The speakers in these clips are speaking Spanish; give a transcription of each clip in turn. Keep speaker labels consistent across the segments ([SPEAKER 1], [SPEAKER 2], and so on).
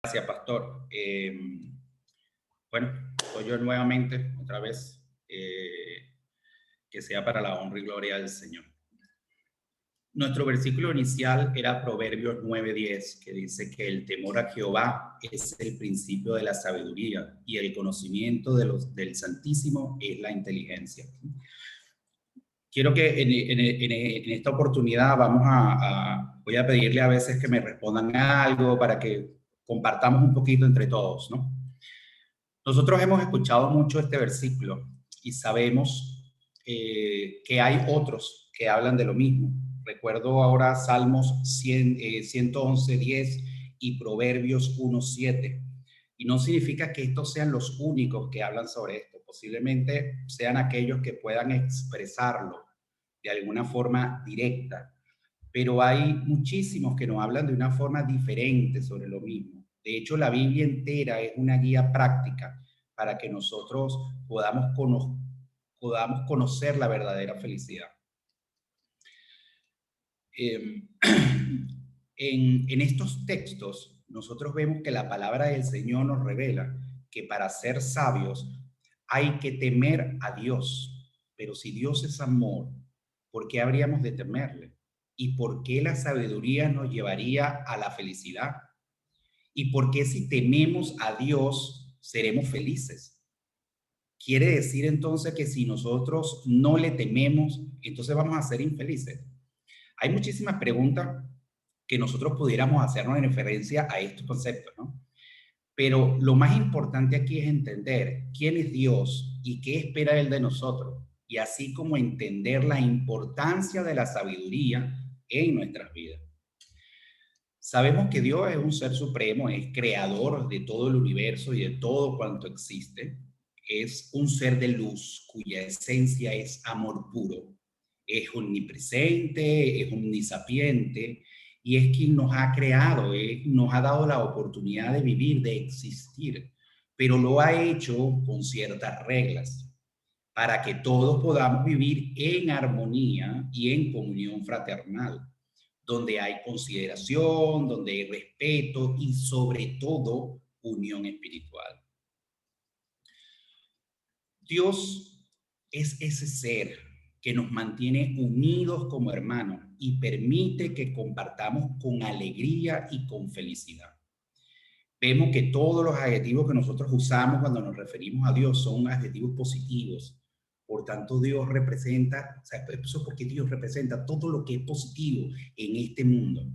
[SPEAKER 1] Gracias, pastor. Bueno, soy yo nuevamente, otra vez, que sea para la honra y gloria del Señor. Nuestro versículo inicial era Proverbios 9:10, que dice que el temor a Jehová es el principio de la sabiduría y el conocimiento del Santísimo es la inteligencia. Quiero que en esta oportunidad voy a pedirle a veces que me respondan algo para que compartamos un poquito entre todos, ¿no? Nosotros hemos escuchado mucho este versículo y sabemos que hay otros que hablan de lo mismo. Recuerdo ahora Salmos 111:10 y Proverbios 1:7. Y no significa que estos sean los únicos que hablan sobre esto. Posiblemente sean aquellos que puedan expresarlo de alguna forma directa. Pero hay muchísimos que nos hablan de una forma diferente sobre lo mismo. De hecho, la Biblia entera es una guía práctica para que nosotros podamos conocer la verdadera felicidad. En estos textos, nosotros vemos que la palabra del Señor nos revela que para ser sabios hay que temer a Dios. Pero si Dios es amor, ¿por qué habríamos de temerle? ¿Y por qué la sabiduría nos llevaría a la felicidad? ¿Y por qué si tememos a Dios seremos felices? Quiere decir entonces que si nosotros no le tememos, entonces vamos a ser infelices. Hay muchísimas preguntas que nosotros pudiéramos hacernos en referencia a estos conceptos, ¿no? Pero lo más importante aquí es entender quién es Dios y qué espera Él de nosotros, y así como entender la importancia de la sabiduría en nuestras vidas. Sabemos que Dios es un ser supremo, es creador de todo el universo y de todo cuanto existe. Es un ser de luz cuya esencia es amor puro. Es omnipresente, es omnisapiente y es quien nos ha creado, nos ha dado la oportunidad de vivir, de existir, pero lo ha hecho con ciertas reglas para que todos podamos vivir en armonía y en comunión fraternal, donde hay consideración, donde hay respeto y sobre todo unión espiritual. Dios es ese ser que nos mantiene unidos como hermanos y permite que compartamos con alegría y con felicidad. Vemos que todos los adjetivos que nosotros usamos cuando nos referimos a Dios son adjetivos positivos. Por tanto, Dios representa, o sea, eso es porque Dios representa todo lo que es positivo en este mundo.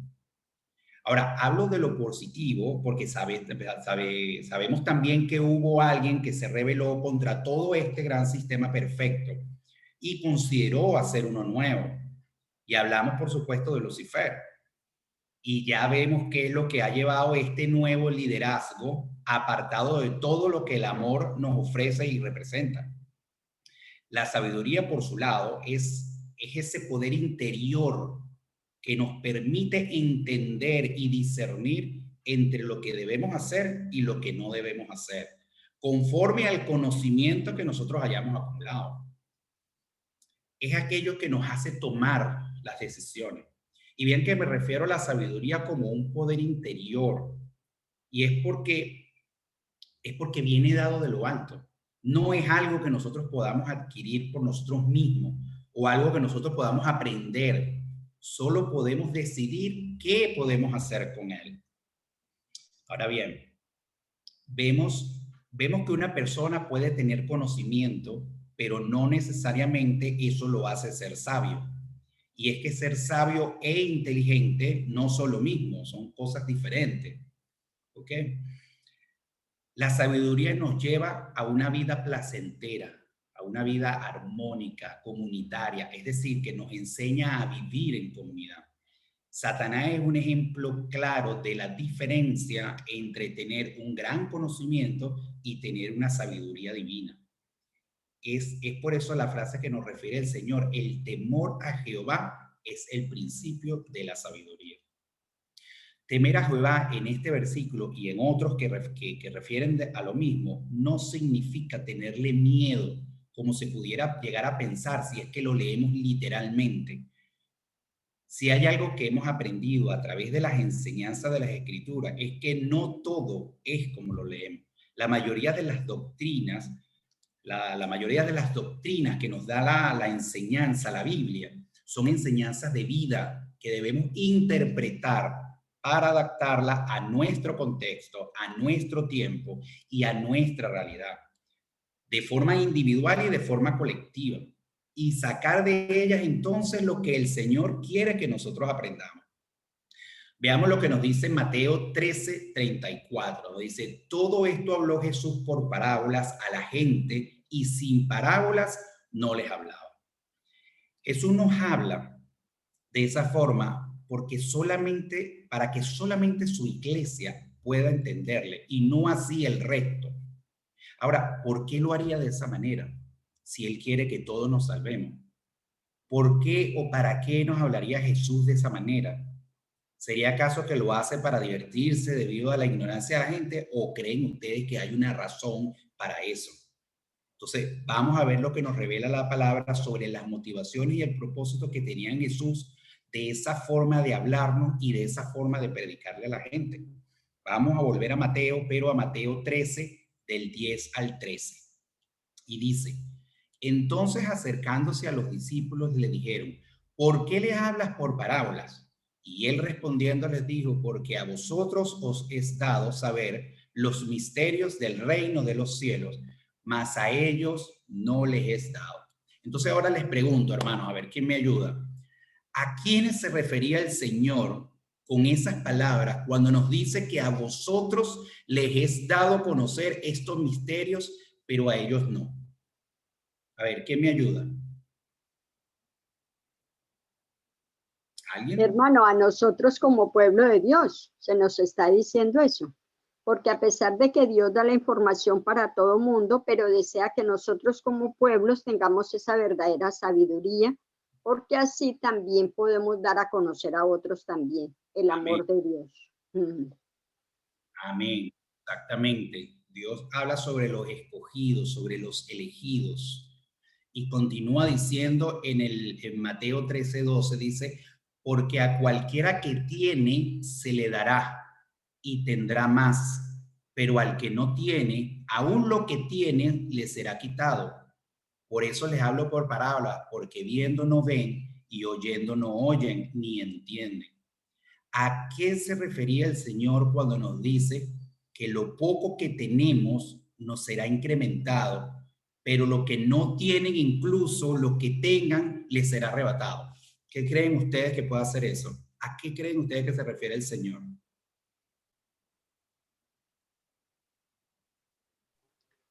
[SPEAKER 1] Ahora, hablo de lo positivo porque sabemos también que hubo alguien que se rebeló contra todo este gran sistema perfecto y consideró hacer uno nuevo. Y hablamos, por supuesto, de Lucifer. Y ya vemos qué es lo que ha llevado este nuevo liderazgo apartado de todo lo que el amor nos ofrece y representa. La sabiduría, por su lado, es ese poder interior que nos permite entender y discernir entre lo que debemos hacer y lo que no debemos hacer, conforme al conocimiento que nosotros hayamos acumulado. Es aquello que nos hace tomar las decisiones. Y bien que me refiero a la sabiduría como un poder interior, y es porque viene dado de lo alto. No es algo que nosotros podamos adquirir por nosotros mismos o algo que nosotros podamos aprender. Solo podemos decidir qué podemos hacer con él. Ahora bien, vemos que una persona puede tener conocimiento, pero no necesariamente eso lo hace ser sabio. Y es que ser sabio e inteligente no son lo mismo, son cosas diferentes. ¿Ok? La sabiduría nos lleva a una vida placentera, a una vida armónica, comunitaria, es decir, que nos enseña a vivir en comunidad. Satanás es un ejemplo claro de la diferencia entre tener un gran conocimiento y tener una sabiduría divina. Es por eso la frase que nos refiere el Señor: el temor a Jehová es el principio de la sabiduría. Temer a Jehová en este versículo y en otros que refieren a lo mismo no significa tenerle miedo, como se pudiera llegar a pensar si es que lo leemos literalmente, Si hay algo que hemos aprendido a través de las enseñanzas de las Escrituras, es que no todo es como lo leemos. La mayoría de las doctrinas, la mayoría de las doctrinas que nos da la enseñanza, la Biblia, son enseñanzas de vida que debemos interpretar para adaptarla a nuestro contexto, a nuestro tiempo y a nuestra realidad, de forma individual y de forma colectiva, y sacar de ellas entonces lo que el Señor quiere que nosotros aprendamos. Veamos lo que nos dice Mateo 13:34. Nos dice, todo esto habló Jesús por parábolas a la gente y sin parábolas no les hablaba. Jesús nos habla de esa forma porque solamente, para que solamente su iglesia pueda entenderle y no así el resto. Ahora, ¿por qué lo haría de esa manera? Si Él quiere que todos nos salvemos. ¿Por qué o para qué nos hablaría Jesús de esa manera? ¿Sería acaso que lo hace para divertirse debido a la ignorancia de la gente o creen ustedes que hay una razón para eso? Entonces, vamos a ver lo que nos revela la palabra sobre las motivaciones y el propósito que tenía Jesús de esa forma de hablarnos y de esa forma de predicarle a la gente. Vamos a volver a Mateo, pero a Mateo 13, del 10 al 13. Y dice, entonces acercándose a los discípulos le dijeron, ¿por qué les hablas por parábolas? Y él respondiendo les dijo, porque a vosotros os es dado saber los misterios del reino de los cielos, mas a ellos no les es dado. Entonces ahora les pregunto, hermanos, a ver, ¿quién me ayuda? ¿A quiénes se refería el Señor con esas palabras cuando nos dice que a vosotros les es dado conocer estos misterios, pero a ellos no? A ver, ¿quién me ayuda? ¿Alguien?
[SPEAKER 2] Hermano, a nosotros como pueblo de Dios se nos está diciendo eso, porque a pesar de que Dios da la información para todo mundo, pero desea que nosotros como pueblos tengamos esa verdadera sabiduría, porque así también podemos dar a conocer a otros también el
[SPEAKER 1] Amén.
[SPEAKER 2] amor de Dios.
[SPEAKER 1] Amén. Exactamente. Dios habla sobre los escogidos, sobre los elegidos. Y continúa diciendo en Mateo 13:12, dice, porque a cualquiera que tiene se le dará y tendrá más, pero al que no tiene, aún lo que tiene le será quitado. Por eso les hablo por parábolas, porque viendo no ven y oyendo no oyen ni entienden. ¿A qué se refería el Señor cuando nos dice que lo poco que tenemos nos será incrementado, pero lo que no tienen, incluso lo que tengan, les será arrebatado? ¿Qué creen ustedes que puede hacer eso? ¿A qué creen ustedes que se refiere el Señor?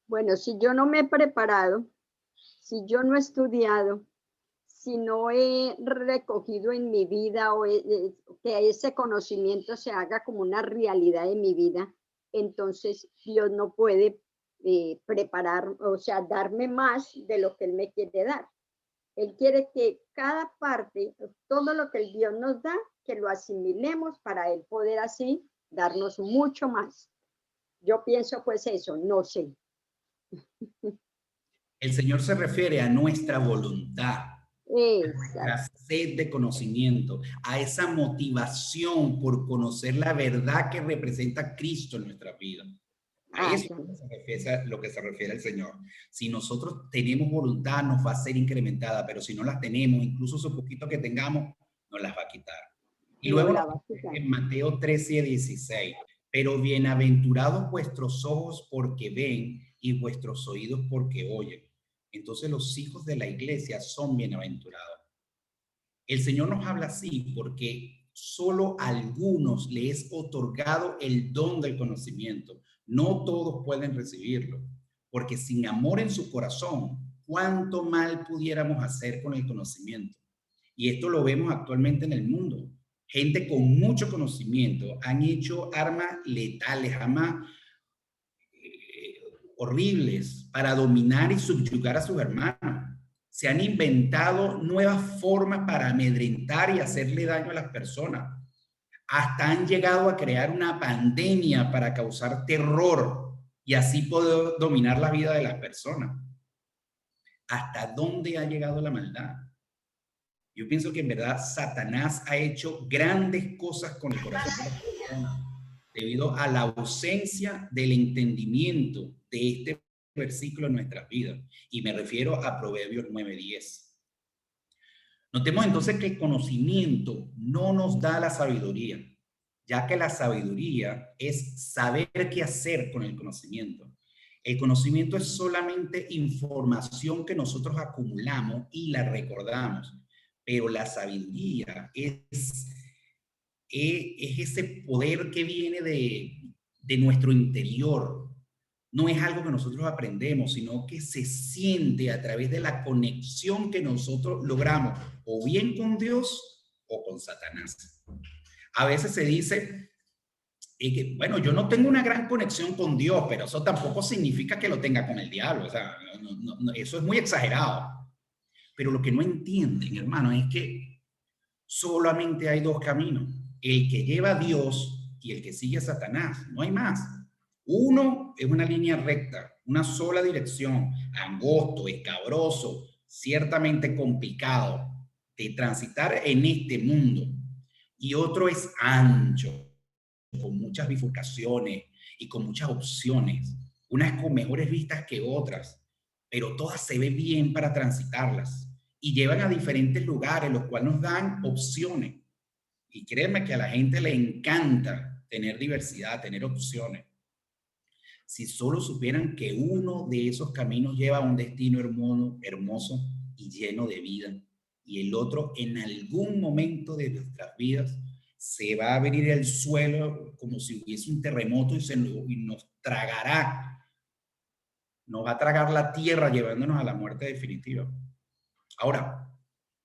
[SPEAKER 2] Bueno, si yo no me he preparado, si yo no he estudiado, si no he recogido en mi vida que ese conocimiento se haga como una realidad en mi vida, entonces Dios no puede preparar, o sea, darme más de lo que Él me quiere dar. Él quiere que cada parte, todo lo que el Dios nos da, que lo asimilemos para Él poder así darnos mucho más. Yo pienso pues eso, no sé.
[SPEAKER 1] El Señor se refiere a nuestra voluntad, a
[SPEAKER 2] Exacto.
[SPEAKER 1] nuestra sed de conocimiento, a esa motivación por conocer la verdad que representa Cristo en nuestra vida. A
[SPEAKER 2] Ah,
[SPEAKER 1] eso
[SPEAKER 2] ya.
[SPEAKER 1] es lo que se refiere el Señor. Si nosotros tenemos voluntad, nos va a ser incrementada, pero si no las tenemos, incluso su poquito que tengamos, nos las va a quitar. Y
[SPEAKER 2] No
[SPEAKER 1] luego nos
[SPEAKER 2] la va a
[SPEAKER 1] dice
[SPEAKER 2] quitar.
[SPEAKER 1] en Mateo 13:16, pero bienaventurados vuestros ojos porque ven y vuestros oídos porque oyen. Entonces los hijos de la iglesia son bienaventurados. El Señor nos habla así porque solo a algunos les es otorgado el don del conocimiento. No todos pueden recibirlo, porque sin amor en su corazón, ¿cuánto mal pudiéramos hacer con el conocimiento? Y esto lo vemos actualmente en el mundo. Gente con mucho conocimiento han hecho armas letales, jamás horribles para dominar y subyugar a sus hermanos. Se han inventado nuevas formas para amedrentar y hacerle daño a las personas. Hasta han llegado a crear una pandemia para causar terror y así poder dominar la vida de las personas. ¿Hasta dónde ha llegado la maldad? Yo pienso que en verdad Satanás ha hecho grandes cosas con el corazón de las personas debido a la ausencia del entendimiento de este versículo en nuestras vidas. Y me refiero a Proverbios 9:10. Notemos entonces que el conocimiento no nos da la sabiduría, ya que la sabiduría es saber qué hacer con el conocimiento. El conocimiento es solamente información que nosotros acumulamos y la recordamos, pero la sabiduría es ese poder que viene de nuestro interior. No es algo que nosotros aprendemos, sino que se siente a través de la conexión que nosotros logramos, o bien con Dios o con Satanás. A veces se dice que, bueno, yo no tengo una gran conexión con Dios, pero eso tampoco significa que lo tenga con el diablo. O sea, eso es muy exagerado. Pero lo que no entienden, hermano, es que solamente hay dos caminos: el que lleva a Dios y el que sigue a Satanás. No hay más. Uno es una línea recta, una sola dirección, angosto, escabroso, ciertamente complicado de transitar en este mundo. Y otro es ancho, con muchas bifurcaciones y con muchas opciones, unas con mejores vistas que otras, pero todas se ven bien para transitarlas y llevan a diferentes lugares, los cuales nos dan opciones. Y créeme que a la gente le encanta tener diversidad, tener opciones. Si solo supieran que uno de esos caminos lleva a un destino hermoso, hermoso y lleno de vida, y el otro en algún momento de nuestras vidas se va a venir al suelo como si hubiese un terremoto y nos tragará, nos va a tragar la tierra llevándonos a la muerte definitiva. Ahora,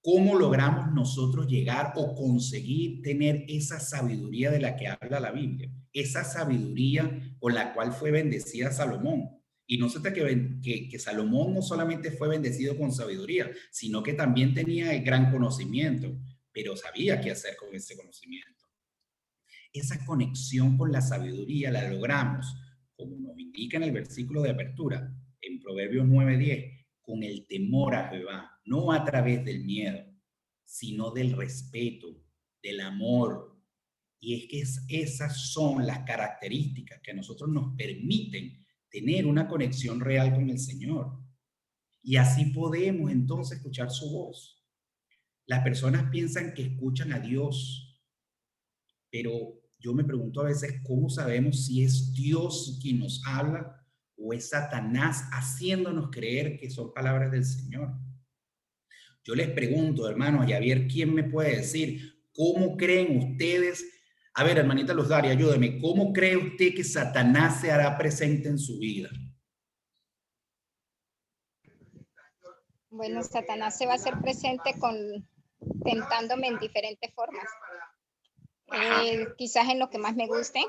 [SPEAKER 1] ¿cómo logramos nosotros llegar o conseguir tener esa sabiduría de la que habla la Biblia? Esa sabiduría con la cual fue bendecida Salomón. Y no se te que Salomón no solamente fue bendecido con sabiduría, sino que también tenía el gran conocimiento, pero sabía qué hacer con ese conocimiento. Esa conexión con la sabiduría la logramos, como nos indica en el versículo de apertura, en Proverbios 9:10, con el temor a Jehová, no a través del miedo, sino del respeto, del amor. Y es que esas son las características que a nosotros nos permiten tener una conexión real con el Señor. Y así podemos entonces escuchar su voz. Las personas piensan que escuchan a Dios, pero yo me pregunto a veces cómo sabemos si es Dios quien nos habla o es Satanás haciéndonos creer que son palabras del Señor. Yo les pregunto, hermanos, y a ver quién me puede decir, ¿cómo creen ustedes? A ver, hermanita Luz Dari, ayúdeme, ¿cómo cree usted que Satanás se hará presente en su vida?
[SPEAKER 3] Bueno, Satanás se va a hacer presente tentándome en diferentes formas. Quizás en lo que más me guste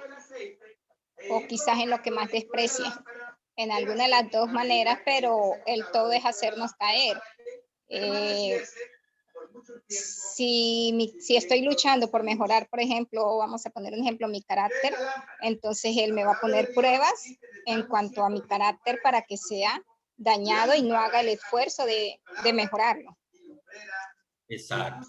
[SPEAKER 3] o quizás en lo que más desprecie. En alguna de las dos maneras, pero el todo es hacernos caer. Si estoy luchando por mejorar, por ejemplo, vamos a poner un ejemplo, mi carácter, entonces él me va a poner pruebas en cuanto a mi carácter para que sea dañado y no haga el esfuerzo de mejorarlo.
[SPEAKER 1] Exacto.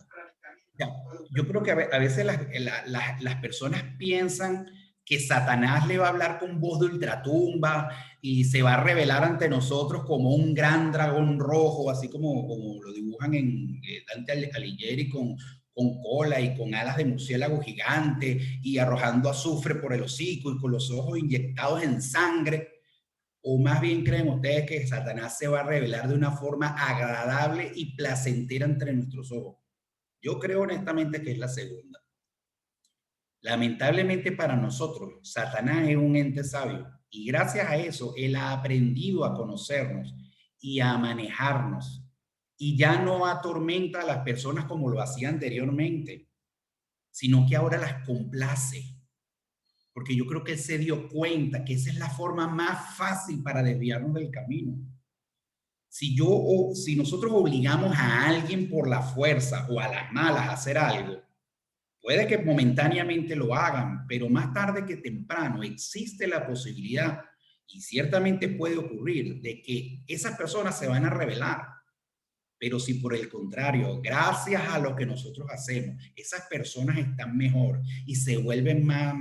[SPEAKER 1] Ya, yo creo que a veces las personas piensan que Satanás le va a hablar con voz de ultratumba y se va a revelar ante nosotros como un gran dragón rojo, así como lo dibujan en Dante Alighieri con cola y con alas de murciélago gigante y arrojando azufre por el hocico y con los ojos inyectados en sangre. ¿O más bien creen ustedes que Satanás se va a revelar de una forma agradable y placentera entre nuestros ojos? Yo creo honestamente que es la segunda. Lamentablemente para nosotros, Satanás es un ente sabio y gracias a eso él ha aprendido a conocernos y a manejarnos y ya no atormenta a las personas como lo hacía anteriormente, sino que ahora las complace. Porque yo creo que él se dio cuenta que esa es la forma más fácil para desviarnos del camino. Si nosotros obligamos a alguien por la fuerza o a las malas a hacer algo, puede que momentáneamente lo hagan, pero más tarde que temprano existe la posibilidad, y ciertamente puede ocurrir, de que esas personas se van a rebelar. Pero si por el contrario, gracias a lo que nosotros hacemos, esas personas están mejor y se vuelven más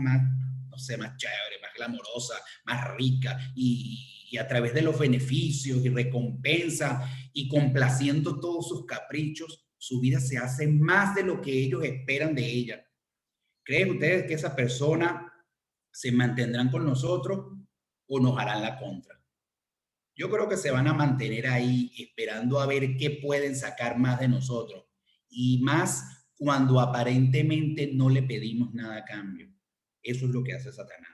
[SPEAKER 1] no sé, más chévere, más glamorosa, más rica y a través de los beneficios y recompensa y complaciendo todos sus caprichos, su vida se hace más de lo que ellos esperan de ella. ¿Creen ustedes que esa persona se mantendrán con nosotros o nos harán la contra? Yo creo que se van a mantener ahí esperando a ver qué pueden sacar más de nosotros y más cuando aparentemente no le pedimos nada a cambio. Eso es lo que hace Satanás.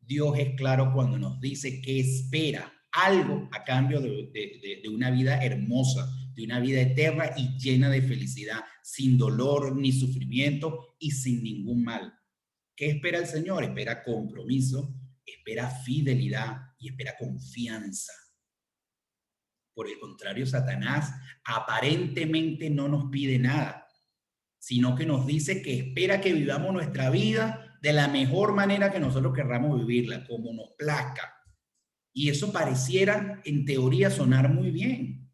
[SPEAKER 1] Dios es claro cuando nos dice que espera algo a cambio de una vida hermosa, de una vida eterna y llena de felicidad, sin dolor ni sufrimiento y sin ningún mal. ¿Qué espera el Señor? Espera compromiso, espera fidelidad y espera confianza. Por el contrario, Satanás aparentemente no nos pide nada, sino que nos dice que espera que vivamos nuestra vida de la mejor manera que nosotros querramos vivirla, como nos plazca. Y eso pareciera, en teoría, sonar muy bien.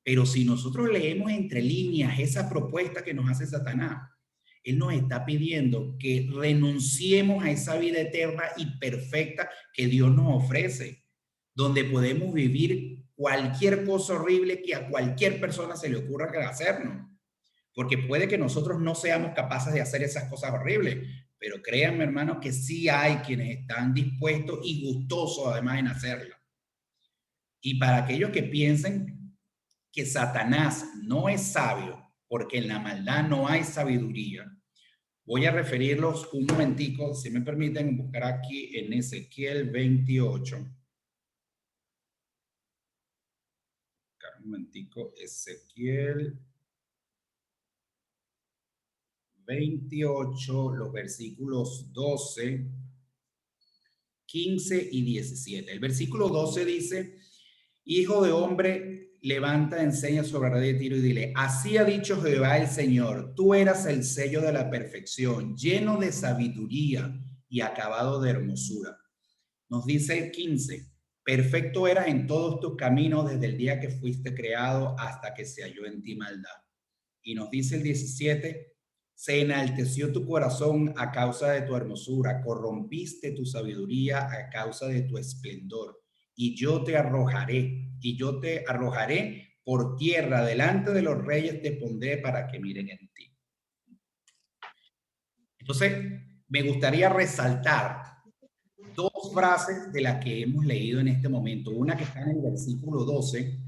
[SPEAKER 1] Pero si nosotros leemos entre líneas esa propuesta que nos hace Satanás, él nos está pidiendo que renunciemos a esa vida eterna y perfecta que Dios nos ofrece, donde podemos vivir cualquier cosa horrible que a cualquier persona se le ocurra hacernos. Porque puede que nosotros no seamos capaces de hacer esas cosas horribles, pero créanme, hermanos, que sí hay quienes están dispuestos y gustosos además en hacerlo. Y para aquellos que piensen que Satanás no es sabio, porque en la maldad no hay sabiduría, voy a referirlos un momentico, si me permiten, buscar aquí en Ezequiel 28. Un momentico, Ezequiel 28, los versículos 12, 15 y 17. El versículo 12 dice: Hijo de hombre, levanta, enseña sobre el rey de Tiro y dile: así ha dicho Jehová el Señor, tú eras el sello de la perfección, lleno de sabiduría y acabado de hermosura. Nos dice el 15: perfecto eras en todos tus caminos desde el día que fuiste creado hasta que se halló en ti maldad. Y nos dice el 17: se enalteció tu corazón a causa de tu hermosura, corrompiste tu sabiduría a causa de tu esplendor. Y yo te arrojaré por tierra, delante de los reyes te pondré para que miren en ti. Entonces, me gustaría resaltar dos frases de las que hemos leído en este momento. Una que está en el versículo 12,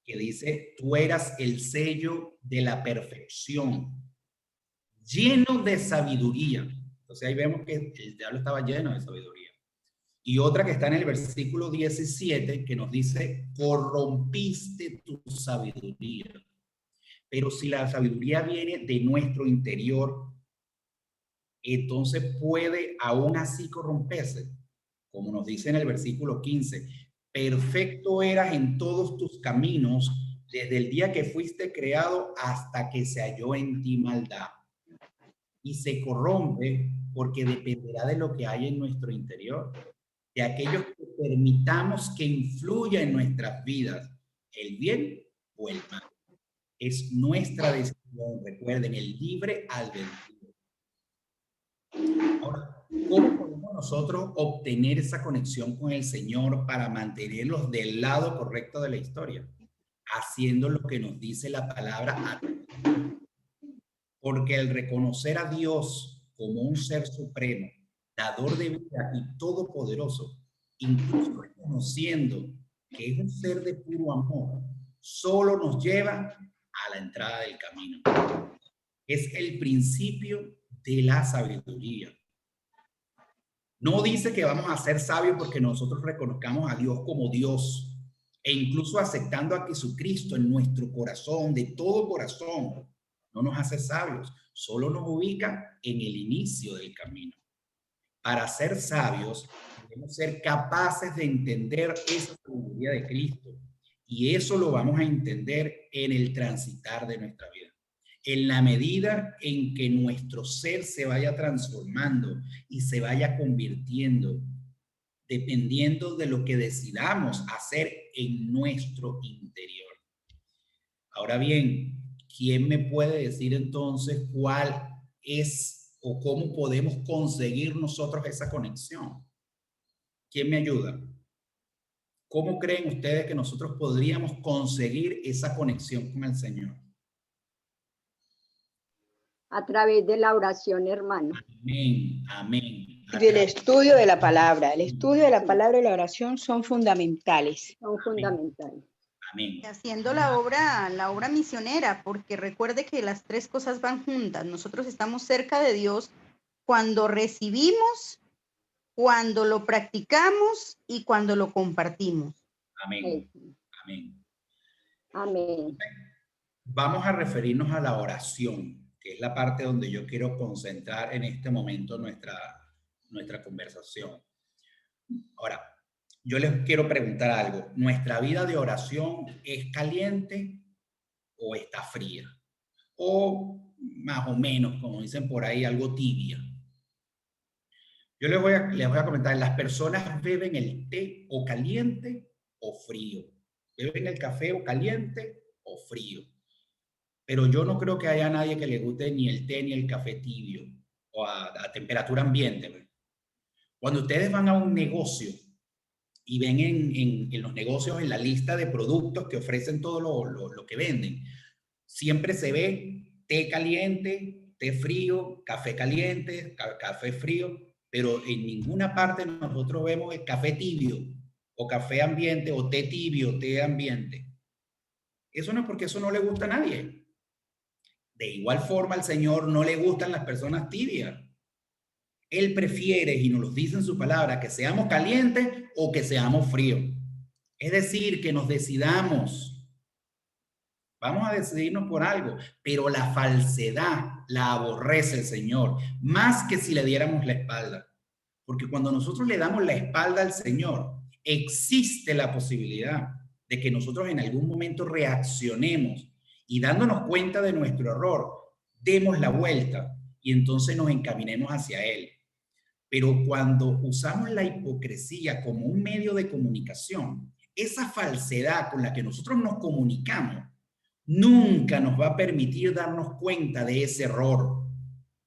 [SPEAKER 1] que dice: tú eras el sello de la perfección, lleno de sabiduría. Entonces ahí vemos que el diablo estaba lleno de sabiduría. Y otra que está en el versículo 17, que nos dice: corrompiste tu sabiduría. Pero si la sabiduría viene de nuestro interior, entonces puede aún así corromperse. Como nos dice en el versículo 15: perfecto eras en todos tus caminos desde el día que fuiste creado hasta que se halló en ti maldad. Y se corrompe porque dependerá de lo que hay en nuestro interior, de aquellos que permitamos que influya en nuestras vidas, el bien o el mal. Es nuestra decisión, recuerden, el libre albedrío. Ahora, ¿cómo podemos nosotros obtener esa conexión con el Señor para mantenerlos del lado correcto de la historia? Haciendo lo que nos dice la palabra. Porque el reconocer a Dios como un ser supremo, dador de vida y todopoderoso, incluso reconociendo que es un ser de puro amor, solo nos lleva a la entrada del camino. Es el principio de la sabiduría. No dice que vamos a ser sabios porque nosotros reconozcamos a Dios como Dios e incluso aceptando a Jesucristo en nuestro corazón, de todo corazón. No nos hace sabios, solo nos ubica en el inicio del camino. Para ser sabios, debemos ser capaces de entender esa sabiduría de Cristo. Y eso lo vamos a entender en el transitar de nuestra vida. En la medida en que nuestro ser se vaya transformando y se vaya convirtiendo, dependiendo de lo que decidamos hacer en nuestro interior. Ahora bien, ¿quién me puede decir entonces cuál es o cómo podemos conseguir nosotros esa conexión? ¿Quién me ayuda? ¿Cómo creen ustedes que nosotros podríamos conseguir esa conexión con el Señor?
[SPEAKER 2] A través de la oración, hermano.
[SPEAKER 1] Amén, amén.
[SPEAKER 4] Y del estudio de la palabra. El estudio de la palabra y la oración son fundamentales.
[SPEAKER 2] Son fundamentales.
[SPEAKER 1] Amén.
[SPEAKER 5] Haciendo la obra misionera, porque recuerde que las tres cosas van juntas. Nosotros estamos cerca de Dios cuando recibimos, cuando lo practicamos y cuando lo compartimos.
[SPEAKER 1] Amén. Amén.
[SPEAKER 2] Amén.
[SPEAKER 1] Vamos a referirnos a la oración, que es la parte donde yo quiero concentrar en este momento nuestra conversación. Ahora, yo les quiero preguntar algo. ¿Nuestra vida de oración es caliente o está fría? O más o menos, como dicen por ahí, algo tibia. Yo les voy a comentar, las personas beben el té o caliente o frío. Beben el café o caliente o frío. Pero yo no creo que haya nadie que le guste ni el té ni el café tibio o a temperatura ambiente. Cuando ustedes van a un negocio y ven en los negocios, en la lista de productos que ofrecen todo lo que venden, siempre se ve té caliente, té frío, café caliente, café frío, pero en ninguna parte nosotros vemos el café tibio o café ambiente o té tibio, té ambiente. Eso no es porque eso no le gusta a nadie. De igual forma, al Señor no le gustan las personas tibias. Él prefiere, y nos lo dice en su palabra, que seamos calientes o que seamos fríos. Es decir, que nos decidamos. Vamos a decidirnos por algo, pero la falsedad la aborrece el Señor, más que si le diéramos la espalda. Porque cuando nosotros le damos la espalda al Señor, existe la posibilidad de que nosotros en algún momento reaccionemos y dándonos cuenta de nuestro error, demos la vuelta y entonces nos encaminemos hacia Él. Pero cuando usamos la hipocresía como un medio de comunicación, esa falsedad con la que nosotros nos comunicamos nunca nos va a permitir darnos cuenta de ese error,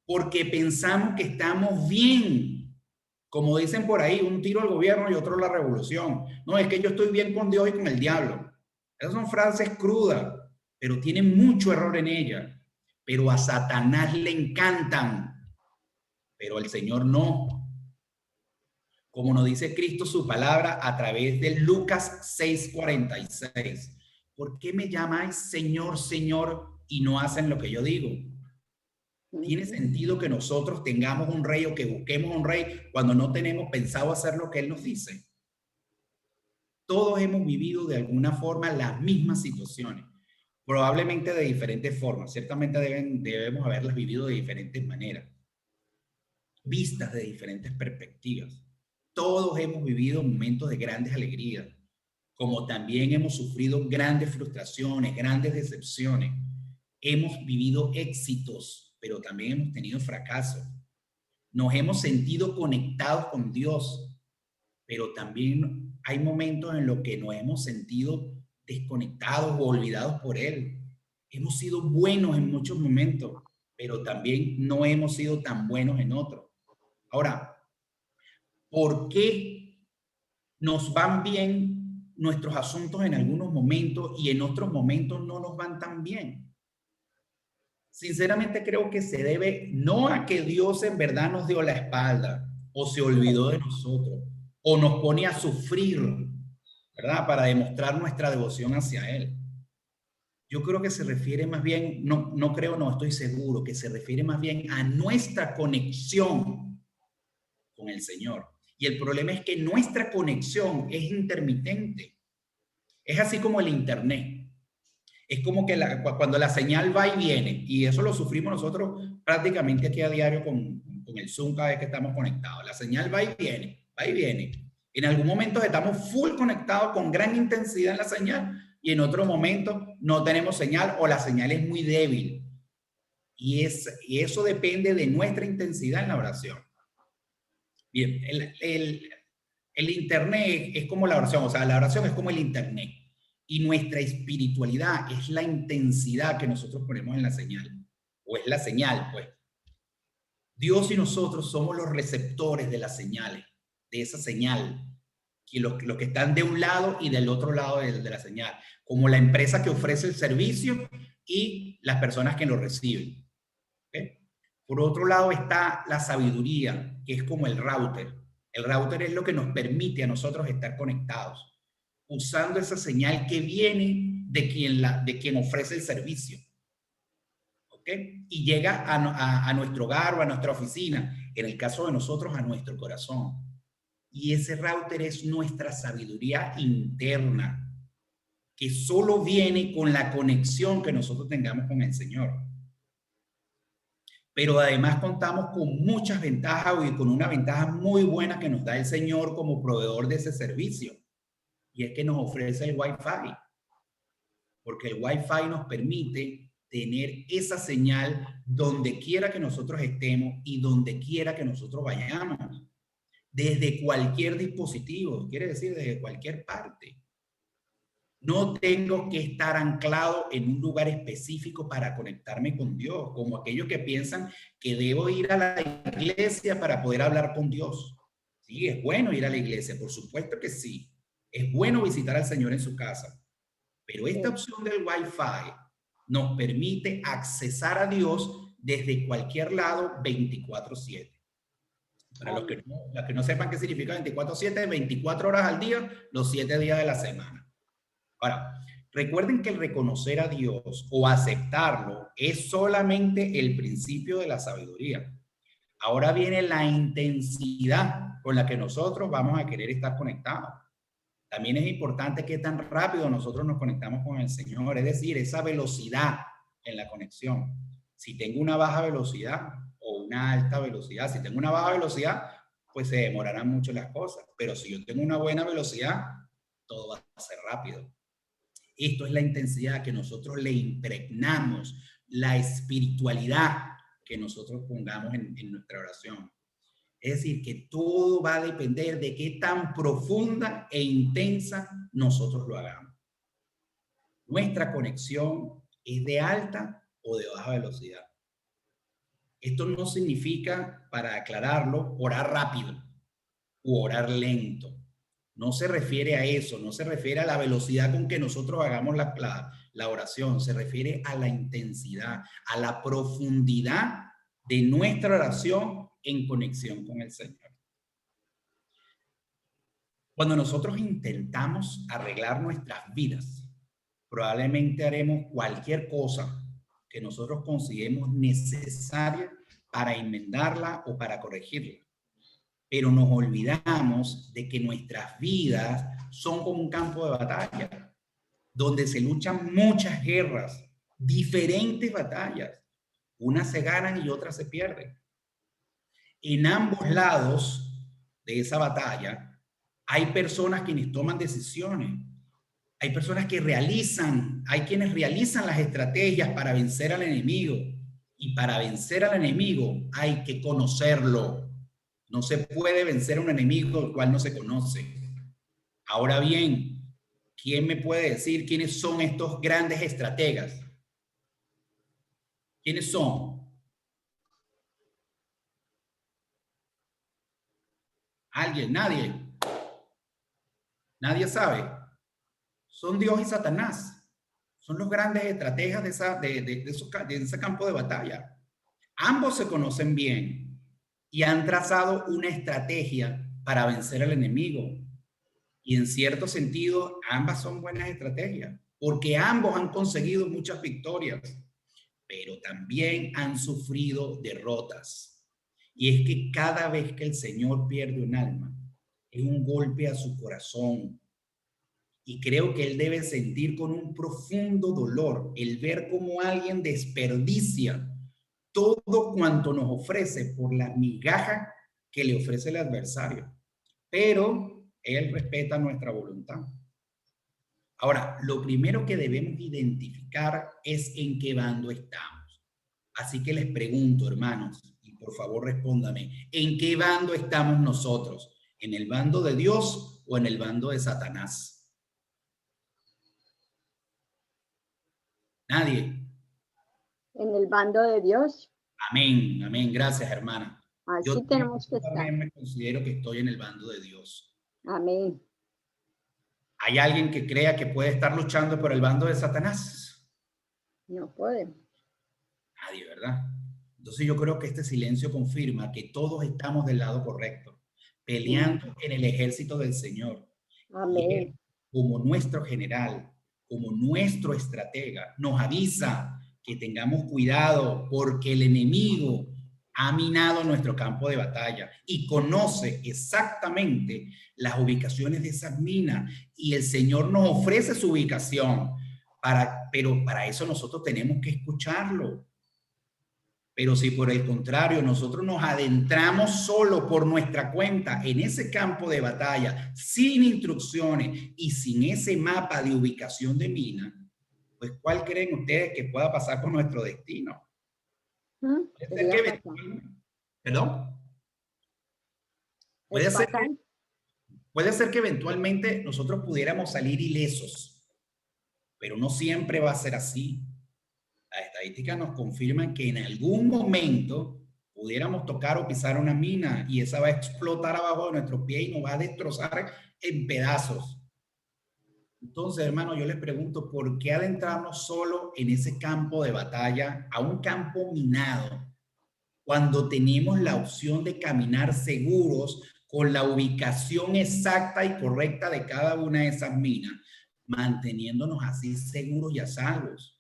[SPEAKER 1] porque pensamos que estamos bien. Como dicen por ahí, un tiro al gobierno y otro a la revolución. No, es que yo estoy bien con Dios y con el diablo. Esas son frases crudas, pero tienen mucho error en ellas. Pero a Satanás le encantan, pero al Señor no. Como nos dice Cristo su palabra a través de Lucas 6:46. ¿Por qué me llamáis Señor, Señor y no hacen lo que yo digo? ¿Tiene sentido que nosotros tengamos un rey o que busquemos un rey cuando no tenemos pensado hacer lo que Él nos dice? Todos hemos vivido de alguna forma las mismas situaciones, probablemente de diferentes formas. Ciertamente debemos haberlas vivido de diferentes maneras, vistas de diferentes perspectivas. Todos hemos vivido momentos de grandes alegrías, como también hemos sufrido grandes frustraciones, grandes decepciones. Hemos vivido éxitos, pero también hemos tenido fracasos. Nos hemos sentido conectados con Dios, pero también hay momentos en los que nos hemos sentido desconectados o olvidados por Él. Hemos sido buenos en muchos momentos, pero también no hemos sido tan buenos en otros. Ahora, ¿por qué nos van bien nuestros asuntos en algunos momentos y en otros momentos no nos van tan bien? Sinceramente creo que se debe no a que Dios en verdad nos dio la espalda o se olvidó de nosotros o nos pone a sufrir, ¿verdad? Para demostrar nuestra devoción hacia Él. Yo creo que se refiere más bien, no estoy seguro, que se refiere más bien a nuestra conexión con el Señor. Y el problema es que nuestra conexión es intermitente. Es así como el internet. Es como que cuando la señal va y viene, y eso lo sufrimos nosotros prácticamente aquí a diario con el Zoom cada vez que estamos conectados. La señal va y viene, va y viene. En algún momento estamos full conectados con gran intensidad en la señal y en otro momento no tenemos señal o la señal es muy débil. Y eso depende de nuestra intensidad en la oración. Bien, el internet es como la oración, o sea, la oración es como el internet. Y nuestra espiritualidad es la intensidad que nosotros ponemos en la señal, o es la señal, pues. Dios y nosotros somos los receptores de las señales, de esa señal, que los que están de un lado y del otro lado de la señal, como la empresa que ofrece el servicio y las personas que lo reciben. ¿Okay? Por otro lado está la sabiduría, que es como el router. El router es lo que nos permite a nosotros estar conectados, usando esa señal que viene de quien ofrece el servicio. ¿Okay? Y llega a nuestro hogar o a nuestra oficina, en el caso de nosotros, a nuestro corazón. Y ese router es nuestra sabiduría interna, que solo viene con la conexión que nosotros tengamos con el Señor. Pero además contamos con muchas ventajas y con una ventaja muy buena que nos da el Señor como proveedor de ese servicio. Y es que nos ofrece el Wi-Fi. Porque el Wi-Fi nos permite tener esa señal donde quiera que nosotros estemos y donde quiera que nosotros vayamos. Desde cualquier dispositivo, quiere decir desde cualquier parte. No tengo que estar anclado en un lugar específico para conectarme con Dios, como aquellos que piensan que debo ir a la iglesia para poder hablar con Dios. Sí, es bueno ir a la iglesia, por supuesto que sí. Es bueno visitar al Señor en su casa. Pero esta opción del Wi-Fi nos permite accesar a Dios desde cualquier lado 24/7. Para los que no sepan qué significa 24/7, 24 horas al día, los 7 días de la semana. Ahora, recuerden que el reconocer a Dios o aceptarlo es solamente el principio de la sabiduría. Ahora viene la intensidad con la que nosotros vamos a querer estar conectados. También es importante qué tan rápido nosotros nos conectamos con el Señor, es decir, esa velocidad en la conexión. Si tengo una baja velocidad o una alta velocidad, si tengo una baja velocidad, pues se demorarán mucho las cosas. Pero si yo tengo una buena velocidad, todo va a ser rápido. Esto es la intensidad que nosotros le impregnamos, la espiritualidad que nosotros pongamos en nuestra oración. Es decir, que todo va a depender de qué tan profunda e intensa nosotros lo hagamos. Nuestra conexión es de alta o de baja velocidad. Esto no significa, para aclararlo, orar rápido u orar lento. No se refiere a eso, no se refiere a la velocidad con que nosotros hagamos la oración, se refiere a la intensidad, a la profundidad de nuestra oración en conexión con el Señor. Cuando nosotros intentamos arreglar nuestras vidas, probablemente haremos cualquier cosa que nosotros consideremos necesaria para enmendarla o para corregirla. Pero nos olvidamos de que nuestras vidas son como un campo de batalla, donde se luchan muchas guerras, diferentes batallas. Unas se ganan y otras se pierden. En ambos lados de esa batalla hay personas quienes toman decisiones. Hay personas que hay quienes realizan las estrategias para vencer al enemigo. Y para vencer al enemigo hay que conocerlo. No se puede vencer a un enemigo el cual no se conoce. Ahora bien, ¿quién me puede decir quiénes son estos grandes estrategas? ¿Quiénes son? ¿Alguien? ¿Nadie? ¿Nadie sabe? Son Dios y Satanás. Son los grandes estrategas de ese campo de batalla. Ambos se conocen bien y han trazado una estrategia para vencer al enemigo. Y en cierto sentido, ambas son buenas estrategias, porque ambos han conseguido muchas victorias, pero también han sufrido derrotas. Y es que cada vez que el Señor pierde un alma, es un golpe a su corazón. Y creo que Él debe sentir con un profundo dolor el ver cómo alguien desperdicia todo cuanto nos ofrece por la migaja que le ofrece el adversario. Pero Él respeta nuestra voluntad. Ahora, lo primero que debemos identificar es en qué bando estamos. Así que les pregunto, hermanos, y por favor respóndame, ¿en qué bando estamos nosotros? ¿En el bando de Dios o en el bando de Satanás? Nadie.
[SPEAKER 2] En el bando de Dios.
[SPEAKER 1] Amén, amén. Gracias, hermana.
[SPEAKER 2] Así
[SPEAKER 1] Yo
[SPEAKER 2] tenemos que estar.
[SPEAKER 1] también me considero que estoy en el bando de Dios.
[SPEAKER 2] Amén.
[SPEAKER 1] ¿Hay alguien que crea que puede estar luchando por el bando de Satanás?
[SPEAKER 2] No podemos.
[SPEAKER 1] Nadie, ¿verdad? Entonces yo creo que este silencio confirma que todos estamos del lado correcto, peleando en el ejército del Señor. Y Él,
[SPEAKER 2] Amén.
[SPEAKER 1] como nuestro general, como nuestro estratega, nos avisa que tengamos cuidado porque el enemigo ha minado nuestro campo de batalla y conoce exactamente las ubicaciones de esas minas, y el Señor nos ofrece su ubicación, pero para eso nosotros tenemos que escucharlo. Pero si por el contrario nosotros nos adentramos solo por nuestra cuenta en ese campo de batalla, sin instrucciones y sin ese mapa de ubicación de mina, pues ¿cuál creen ustedes que pueda pasar con nuestro destino? ¿Perdón? Puede ser que eventualmente nosotros pudiéramos salir ilesos, pero no siempre va a ser así. Las estadísticas nos confirman que en algún momento pudiéramos tocar o pisar una mina y esa va a explotar abajo de nuestros pies y nos va a destrozar en pedazos. Entonces, hermano, yo les pregunto, ¿por qué adentrarnos solo en ese campo de batalla, a un campo minado, cuando tenemos la opción de caminar seguros con la ubicación exacta y correcta de cada una de esas minas, manteniéndonos así seguros y a salvos?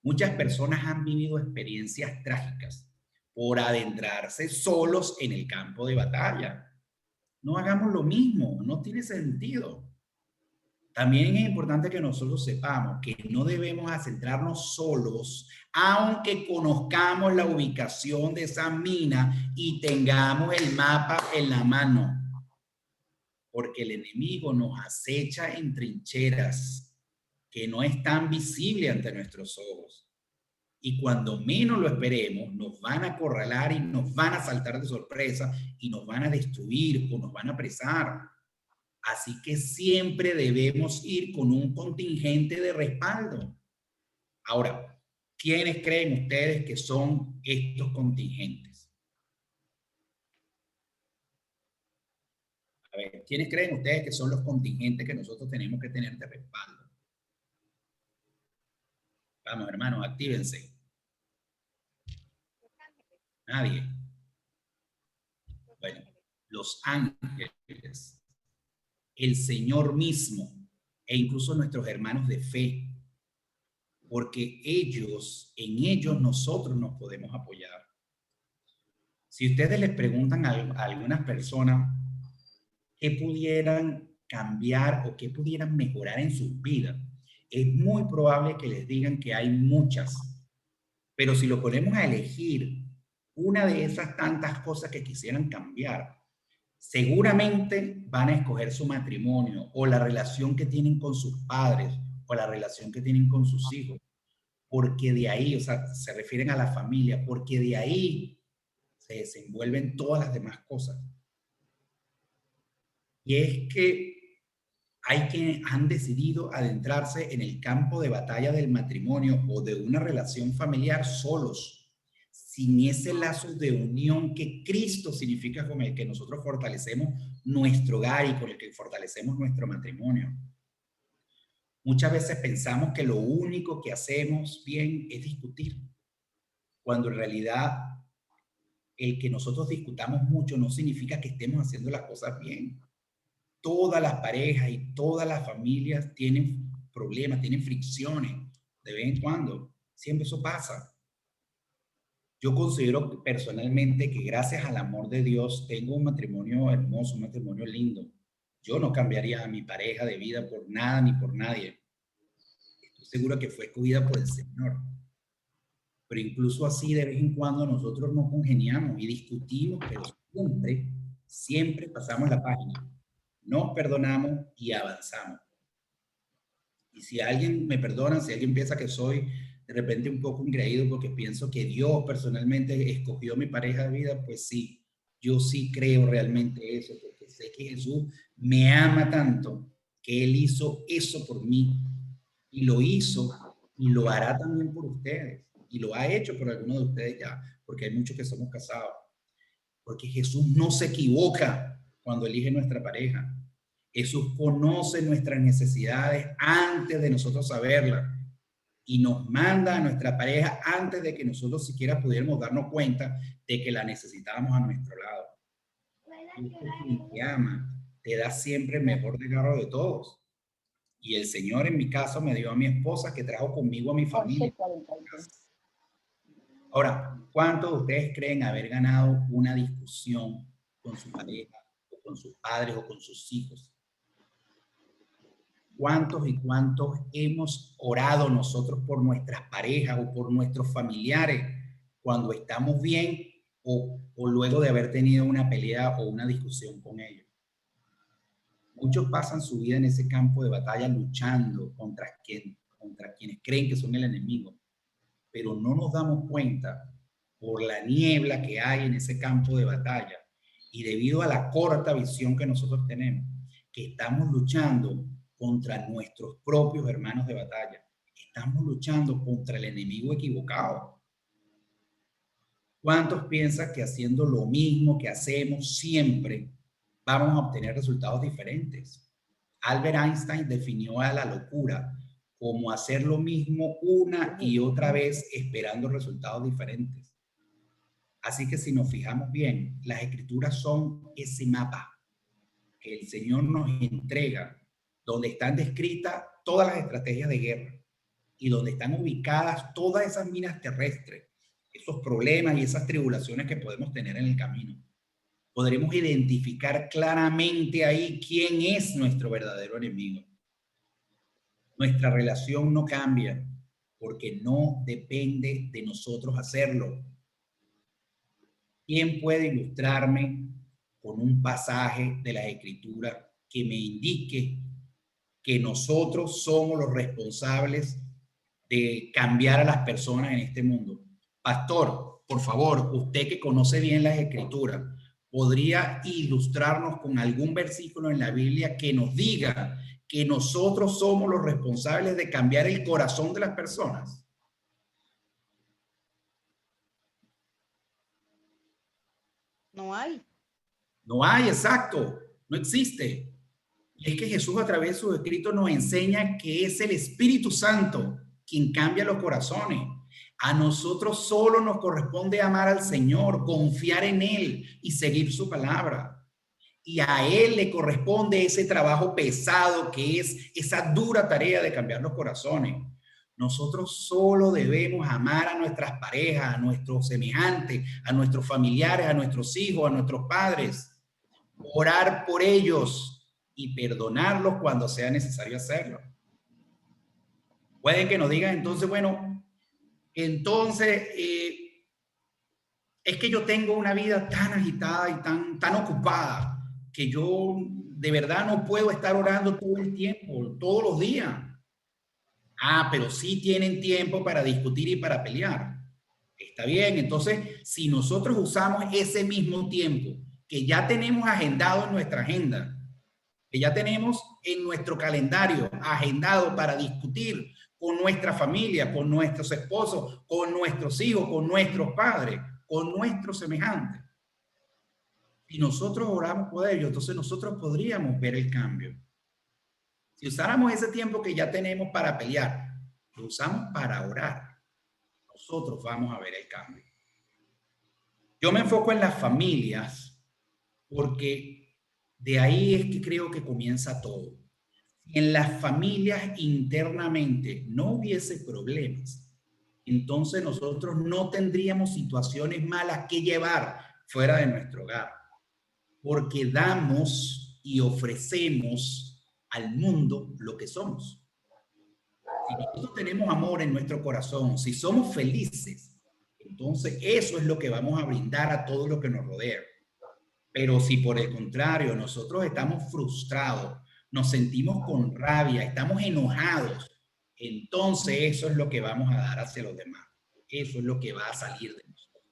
[SPEAKER 1] Muchas personas han vivido experiencias trágicas por adentrarse solos en el campo de batalla. No hagamos lo mismo, no tiene sentido. También es importante que nosotros sepamos que no debemos adentrarnos solos, aunque conozcamos la ubicación de esa mina y tengamos el mapa en la mano, porque el enemigo nos acecha en trincheras que no están visibles ante nuestros ojos. Y cuando menos lo esperemos, nos van a acorralar y nos van a saltar de sorpresa y nos van a destruir o nos van a apresar. Así que siempre debemos ir con un contingente de respaldo. Ahora, ¿quiénes creen ustedes que son estos contingentes? A ver, ¿quiénes creen ustedes que son los contingentes que nosotros tenemos que tener de respaldo? Vamos, hermanos, actívense. Nadie. Bueno, los ángeles, el Señor mismo e incluso nuestros hermanos de fe, porque en ellos nosotros nos podemos apoyar. Si ustedes les preguntan a algunas personas qué pudieran cambiar o qué pudieran mejorar en sus vidas, es muy probable que les digan que hay muchas, pero si lo ponemos a elegir una de esas tantas cosas que quisieran cambiar, seguramente van a escoger su matrimonio o la relación que tienen con sus padres o la relación que tienen con sus hijos, porque de ahí, o sea, se refieren a la familia, porque de ahí se desenvuelven todas las demás cosas. Y es que hay quienes han decidido adentrarse en el campo de batalla del matrimonio o de una relación familiar solos, sin ese lazo de unión que Cristo significa, con el que nosotros fortalecemos nuestro hogar y con el que fortalecemos nuestro matrimonio. Muchas veces pensamos que lo único que hacemos bien es discutir, cuando en realidad el que nosotros discutamos mucho no significa que estemos haciendo las cosas bien. Todas las parejas y todas las familias tienen problemas, tienen fricciones de vez en cuando. Siempre eso pasa. Yo considero personalmente que gracias al amor de Dios tengo un matrimonio hermoso, un matrimonio lindo. Yo no cambiaría a mi pareja de vida por nada ni por nadie. Estoy seguro que fue escogida por el Señor. Pero incluso así de vez en cuando nosotros nos congeniamos y discutimos, pero siempre pasamos la página. Nos perdonamos y avanzamos. Y si alguien me perdona, si alguien piensa que soy de repente un poco ingreído porque pienso que Dios personalmente escogió mi pareja de vida, pues sí, yo sí creo realmente eso, porque sé que Jesús me ama tanto que Él hizo eso por mí y lo hizo Y lo hará también por ustedes. Y lo ha hecho por algunos de ustedes ya, porque hay muchos que somos casados. Porque Jesús no se equivoca cuando elige nuestra pareja. Jesús conoce nuestras necesidades antes de nosotros saberlas y nos manda a nuestra pareja antes de que nosotros siquiera pudiéramos darnos cuenta de que la necesitábamos a nuestro lado. Quien te ama te da siempre el mejor regalo de todos. Y el Señor, en mi caso, me dio a mi esposa, que trajo conmigo a mi familia. Ahora, ¿cuántos de ustedes creen haber ganado una discusión con su pareja, o con sus padres, o con sus hijos? ¿Cuántos y cuántos hemos orado nosotros por nuestras parejas o por nuestros familiares cuando estamos bien o luego de haber tenido una pelea o una discusión con ellos? Muchos pasan su vida en ese campo de batalla luchando contra quienes creen que son el enemigo, pero no nos damos cuenta por la niebla que hay en ese campo de batalla y debido a la corta visión que nosotros tenemos, que estamos luchando contra nuestros propios hermanos de batalla. Estamos luchando contra el enemigo equivocado. ¿Cuántos piensan que haciendo lo mismo que hacemos siempre vamos a obtener resultados diferentes? Albert Einstein definió a la locura como hacer lo mismo una y otra vez esperando resultados diferentes. Así que si nos fijamos bien, las escrituras son ese mapa que el Señor nos entrega, donde están descritas todas las estrategias de guerra y donde están ubicadas todas esas minas terrestres, esos problemas y esas tribulaciones que podemos tener en el camino. Podremos identificar claramente ahí quién es nuestro verdadero enemigo. Nuestra relación no cambia porque no depende de nosotros hacerlo. ¿Quién puede ilustrarme con un pasaje de la Escritura que me indique que nosotros somos los responsables de cambiar a las personas en este mundo? Pastor, por favor, usted que conoce bien las Escrituras, ¿podría ilustrarnos con algún versículo en la Biblia que nos diga que nosotros somos los responsables de cambiar el corazón de las personas?
[SPEAKER 5] No hay.
[SPEAKER 1] No hay, exacto, no existe. Y es que Jesús a través de sus escritos nos enseña que es el Espíritu Santo quien cambia los corazones. A nosotros solo nos corresponde amar al Señor, confiar en Él y seguir su palabra. Y a Él le corresponde ese trabajo pesado que es esa dura tarea de cambiar los corazones. Nosotros solo debemos amar a nuestras parejas, a nuestros semejantes, a nuestros familiares, a nuestros hijos, a nuestros padres. Orar por ellos y perdonarlos cuando sea necesario hacerlo. Pueden que nos digan entonces, bueno, entonces es que yo tengo una vida tan agitada y tan ocupada que yo de verdad no puedo estar orando todo el tiempo, todos los días. Ah, pero sí tienen tiempo para discutir y para pelear. Está bien, entonces si nosotros usamos ese mismo tiempo que ya tenemos agendado en nuestra agenda, que ya tenemos en nuestro calendario agendado para discutir con nuestra familia, con nuestros esposos, con nuestros hijos, con nuestros padres, con nuestros semejantes. Si nosotros oramos por ellos, entonces nosotros podríamos ver el cambio. Si usáramos ese tiempo que ya tenemos para pelear, lo usamos para orar, nosotros vamos a ver el cambio. Yo me enfoco en las familias porque de ahí es que creo que comienza todo. Si en las familias internamente no hubiese problemas, entonces nosotros no tendríamos situaciones malas que llevar fuera de nuestro hogar, porque damos y ofrecemos al mundo lo que somos. Si nosotros tenemos amor en nuestro corazón, si somos felices, entonces eso es lo que vamos a brindar a todo lo que nos rodea. Pero si por el contrario nosotros estamos frustrados, nos sentimos con rabia, estamos enojados, entonces eso es lo que vamos a dar hacia los demás. Eso es lo que va a salir de nosotros.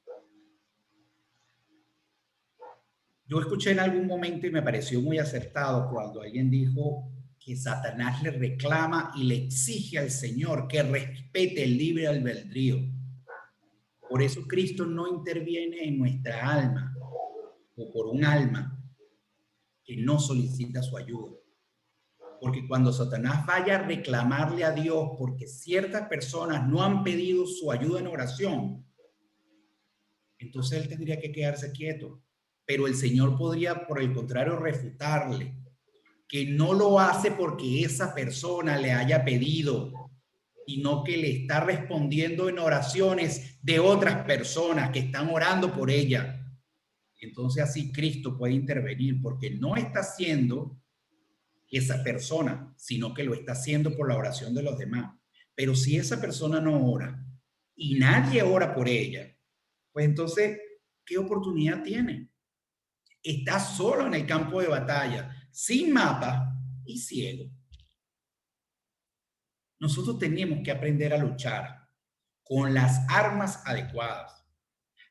[SPEAKER 1] Yo escuché en algún momento y me pareció muy acertado cuando alguien dijo que Satanás le reclama y le exige al Señor que respete el libre albedrío. Por eso Cristo no interviene en nuestra alma o por un alma que no solicita su ayuda. Porque cuando Satanás vaya a reclamarle a Dios porque ciertas personas no han pedido su ayuda en oración, entonces él tendría que quedarse quieto. Pero el Señor podría, por el contrario, refutarle que no lo hace porque esa persona le haya pedido, sino que le está respondiendo en oraciones de otras personas que están orando por ella. Entonces así Cristo puede intervenir porque no está haciendo esa persona, sino que lo está haciendo por la oración de los demás. Pero si esa persona no ora y nadie ora por ella, pues entonces, ¿qué oportunidad tiene? Está solo en el campo de batalla, sin mapa y ciego. Nosotros tenemos que aprender a luchar con las armas adecuadas.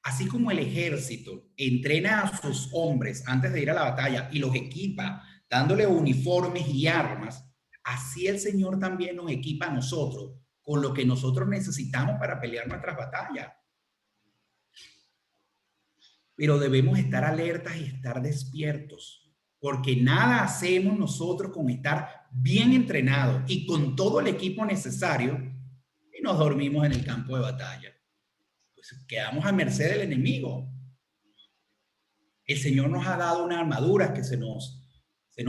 [SPEAKER 1] Así como el ejército entrena a sus hombres antes de ir a la batalla y los equipa dándole uniformes y armas, así el Señor también nos equipa a nosotros con lo que nosotros necesitamos para pelear nuestras batallas. Pero debemos estar alertas y estar despiertos, porque nada hacemos nosotros con estar bien entrenados y con todo el equipo necesario y nos dormimos en el campo de batalla. Pues quedamos a merced del enemigo. El Señor nos ha dado una armadura que se nos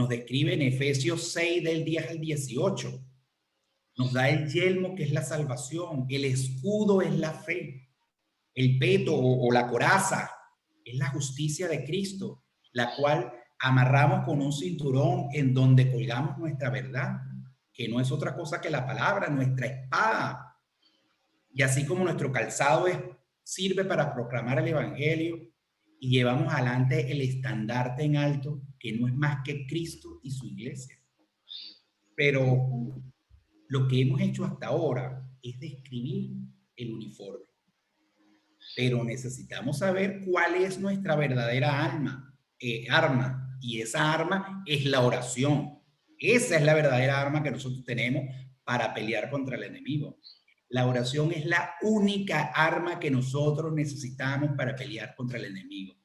[SPEAKER 1] describe en Efesios 6 del 10 al 18. Nos da el yelmo, que es la salvación, el escudo es la fe, el peto o la coraza es la justicia de Cristo, la cual amarramos con un cinturón en donde colgamos nuestra verdad, que no es otra cosa que la palabra, nuestra espada. Y así como nuestro calzado sirve para proclamar el evangelio y llevamos adelante el estandarte en alto, que no es más que Cristo y su iglesia. Pero lo que hemos hecho hasta ahora es describir el uniforme. Pero necesitamos saber cuál es nuestra verdadera arma, y esa arma es la oración. Esa es la verdadera arma que nosotros tenemos para pelear contra el enemigo. La oración es la única arma que nosotros necesitamos para pelear contra el enemigo.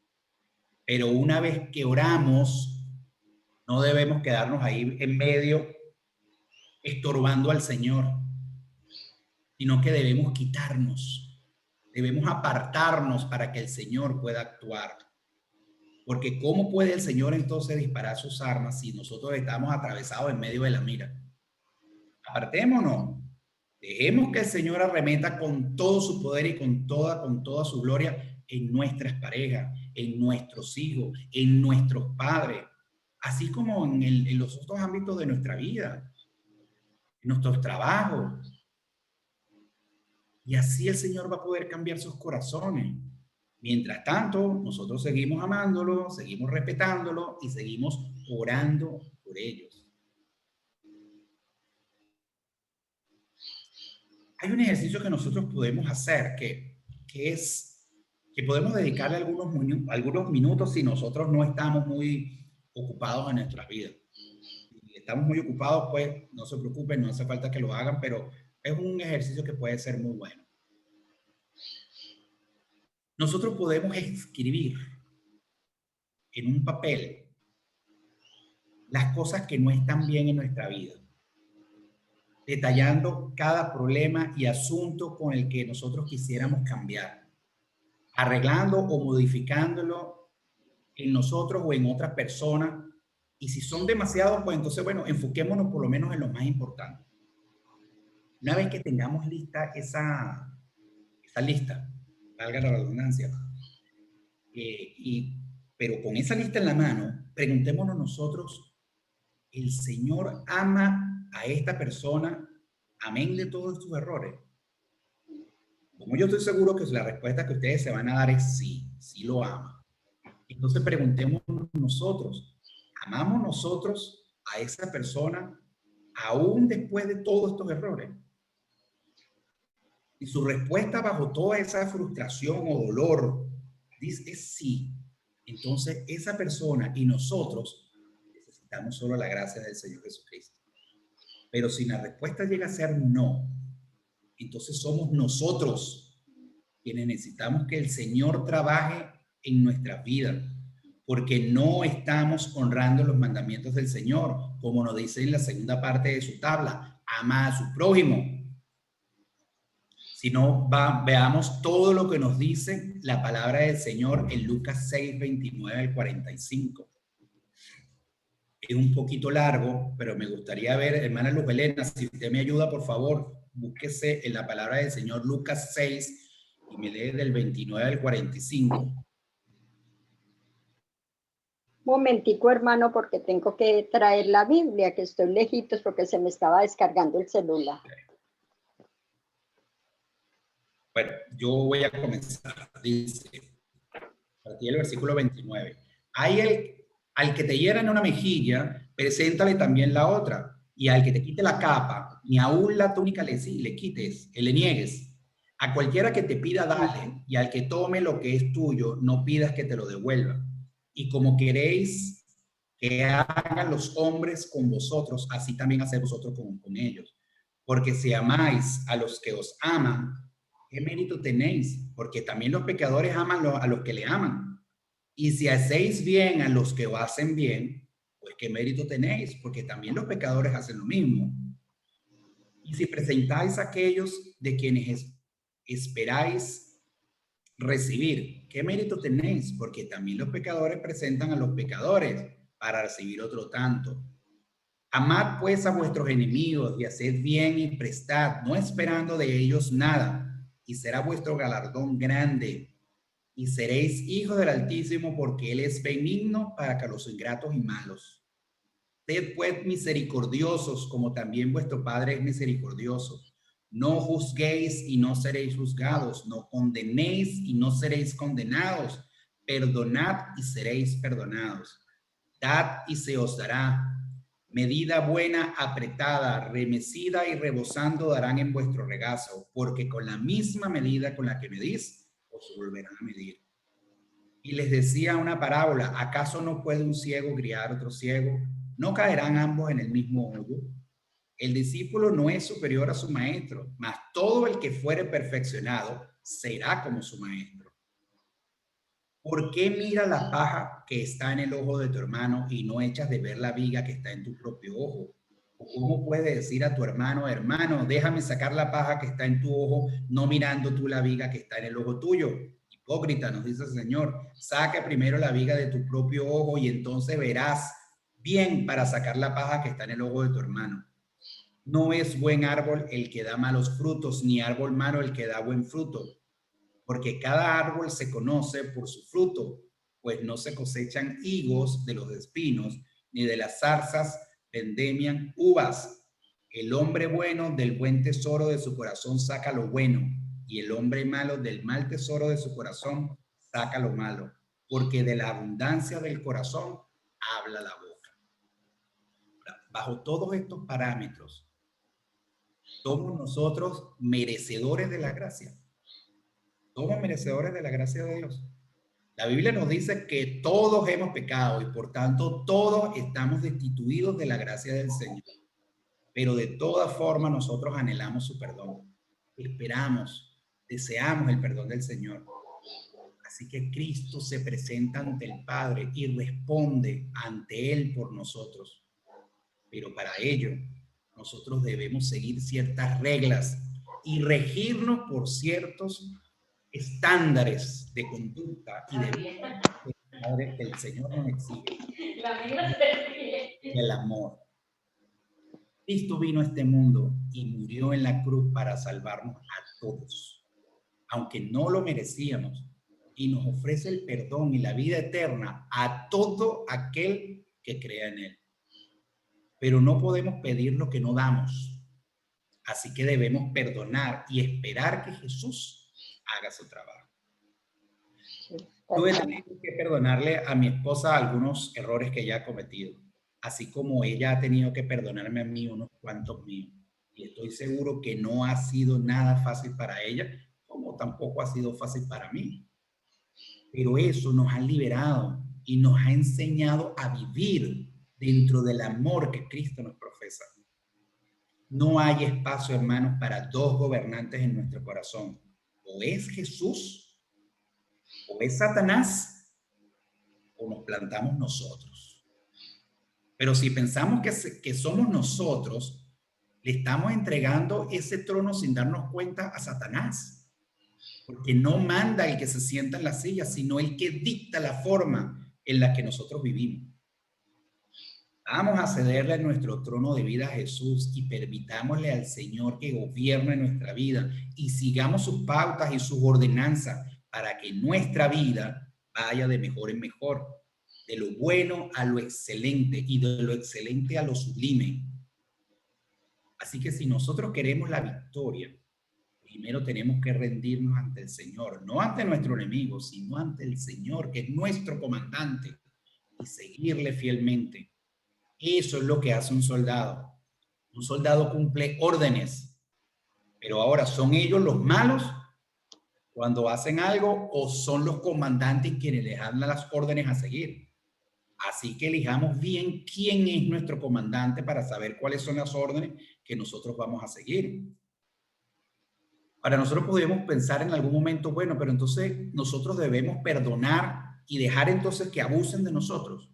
[SPEAKER 1] Pero una vez que oramos, no debemos quedarnos ahí en medio estorbando al Señor, sino que debemos quitarnos. Debemos apartarnos para que el Señor pueda actuar. Porque ¿cómo puede el Señor entonces disparar sus armas si nosotros estamos atravesados en medio de la mira? Apartémonos. Dejemos que el Señor arremeta con todo su poder y con toda su gloria en nuestras parejas, en nuestros hijos, en nuestros padres, así como en los otros ámbitos de nuestra vida, en nuestros trabajos. Y así el Señor va a poder cambiar sus corazones. Mientras tanto, nosotros seguimos amándolo, seguimos respetándolo y seguimos orando por ellos. Hay un ejercicio que nosotros podemos hacer que podemos dedicarle algunos minutos si nosotros no estamos muy ocupados en nuestras vidas. Si estamos muy ocupados, pues no se preocupen, no hace falta que lo hagan, pero es un ejercicio que puede ser muy bueno. Nosotros podemos escribir en un papel las cosas que no están bien en nuestra vida, detallando cada problema y asunto con el que nosotros quisiéramos cambiar, arreglando o modificándolo en nosotros o en otras personas. Y si son demasiados, pues entonces, bueno, enfoquémonos por lo menos en lo más importante. Una vez que tengamos lista esa lista, valga la redundancia, pero con esa lista en la mano, preguntémonos nosotros, ¿el Señor ama a esta persona amén de todos sus errores? Como yo estoy seguro que la respuesta que ustedes se van a dar es sí, sí lo ama. Entonces preguntémonos nosotros, ¿amamos nosotros a esa persona aún después de todos estos errores? Y su respuesta bajo toda esa frustración o dolor es sí. Entonces esa persona y nosotros necesitamos solo la gracia del Señor Jesucristo. Pero si la respuesta llega a ser no, entonces somos nosotros quienes necesitamos que el Señor trabaje en nuestras vidas, porque no estamos honrando los mandamientos del Señor, como nos dice en la segunda parte de su tabla, ama a su prójimo. Si no, veamos todo lo que nos dice la palabra del Señor en Lucas 6, 29 al 45. Es un poquito largo, pero me gustaría ver, hermana Luz Helena, si usted me ayuda, por favor, búsquese en la palabra del Señor Lucas 6 y me lee del 29 al 45.
[SPEAKER 2] Un momentico, hermano, porque tengo que traer la Biblia, que estoy lejitos porque se me estaba descargando el celular.
[SPEAKER 1] Bueno, yo voy a comenzar. Dice, a partir del versículo 29. Al que te hiera en una mejilla, preséntale también la otra. Y al que te quite la capa, ni aún la túnica le quites, le niegues. A cualquiera que te pida, dale. Y al que tome lo que es tuyo, no pidas que te lo devuelva. Y como queréis que hagan los hombres con vosotros, así también haced vosotros con ellos. Porque si amáis a los que os aman, ¿qué mérito tenéis? Porque también los pecadores aman a los que le aman. Y si hacéis bien a los que os hacen bien, pues ¿qué mérito tenéis? Porque también los pecadores hacen lo mismo. Y si presentáis a aquellos de quienes esperáis recibir, ¿qué mérito tenéis? Porque también los pecadores presentan a los pecadores para recibir otro tanto. Amad pues a vuestros enemigos y haced bien y prestad, no esperando de ellos nada, y será vuestro galardón grande. Y seréis hijos del Altísimo, porque Él es benigno para con los ingratos y malos. Sed pues misericordiosos, como también vuestro Padre es misericordioso. No juzguéis y no seréis juzgados. No condenéis y no seréis condenados. Perdonad y seréis perdonados. Dad y se os dará. Medida buena, apretada, remecida y rebosando darán en vuestro regazo, porque con la misma medida con la que medís, os volverán a medir. Y les decía una parábola, ¿acaso no puede un ciego guiar a otro ciego? ¿No caerán ambos en el mismo hoyo? El discípulo no es superior a su maestro, mas todo el que fuere perfeccionado será como su maestro. ¿Por qué mira la paja que está en el ojo de tu hermano y no echas de ver la viga que está en tu propio ojo? ¿O cómo puedes decir a tu hermano, hermano, déjame sacar la paja que está en tu ojo, no mirando tú la viga que está en el ojo tuyo? Hipócrita, nos dice el Señor, saca primero la viga de tu propio ojo y entonces verás bien para sacar la paja que está en el ojo de tu hermano. No es buen árbol el que da malos frutos, ni árbol malo el que da buen fruto, porque cada árbol se conoce por su fruto, pues no se cosechan higos de los espinos, ni de las zarzas vendemian uvas. El hombre bueno del buen tesoro de su corazón saca lo bueno, y el hombre malo del mal tesoro de su corazón saca lo malo, porque de la abundancia del corazón habla la boca. Bajo todos estos parámetros, somos nosotros merecedores de la gracia. Somos merecedores de la gracia de Dios. La Biblia nos dice que todos hemos pecado y por tanto todos estamos destituidos de la gracia del Señor. Pero de todas formas nosotros anhelamos su perdón. Esperamos, deseamos el perdón del Señor. Así que Cristo se presenta ante el Padre y responde ante Él por nosotros. Pero para ello nosotros debemos seguir ciertas reglas y regirnos por ciertos estándares de conducta y de vida que el Señor nos exige. El amor. Cristo vino a este mundo y murió en la cruz para salvarnos a todos, aunque no lo merecíamos, y nos ofrece el perdón y la vida eterna a todo aquel que crea en Él. Pero no podemos pedir lo que no damos, así que debemos perdonar y esperar que Jesús haga su trabajo. Tuve que perdonarle a mi esposa algunos errores que ella ha cometido, así como ella ha tenido que perdonarme a mí unos cuantos míos. Y estoy seguro que no ha sido nada fácil para ella, como tampoco ha sido fácil para mí. Pero eso nos ha liberado y nos ha enseñado a vivir dentro del amor que Cristo nos profesa. No hay espacio, hermanos, para dos gobernantes en nuestro corazón. O es Jesús, o es Satanás, o nos plantamos nosotros. Pero si pensamos que somos nosotros, le estamos entregando ese trono sin darnos cuenta a Satanás. Porque no manda el que se sienta en la silla, sino el que dicta la forma en la que nosotros vivimos. Vamos a cederle nuestro trono de vida a Jesús y permitámosle al Señor que gobierne nuestra vida y sigamos sus pautas y sus ordenanzas para que nuestra vida vaya de mejor en mejor, de lo bueno a lo excelente y de lo excelente a lo sublime. Así que si nosotros queremos la victoria, primero tenemos que rendirnos ante el Señor, no ante nuestro enemigo, sino ante el Señor, que es nuestro comandante, y seguirle fielmente. Eso es lo que hace un soldado. Un soldado cumple órdenes, pero ahora, ¿son ellos los malos cuando hacen algo o son los comandantes quienes les dan las órdenes a seguir? Así que elijamos bien quién es nuestro comandante para saber cuáles son las órdenes que nosotros vamos a seguir. Para nosotros podemos pensar en algún momento, bueno, pero entonces nosotros debemos perdonar y dejar entonces que abusen de nosotros.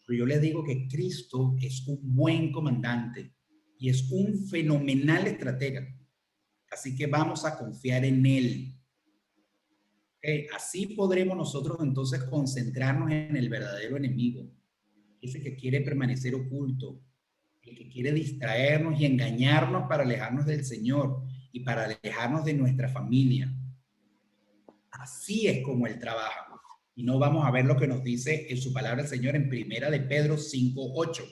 [SPEAKER 1] Pero yo les digo que Cristo es un buen comandante y es un fenomenal estratega. Así que vamos a confiar en Él. Así podremos nosotros entonces concentrarnos en el verdadero enemigo, ese que quiere permanecer oculto, el que quiere distraernos y engañarnos para alejarnos del Señor y para alejarnos de nuestra familia. Así es como Él trabaja. Y no vamos a ver lo que nos dice en su palabra el Señor en Primera de Pedro 5:8.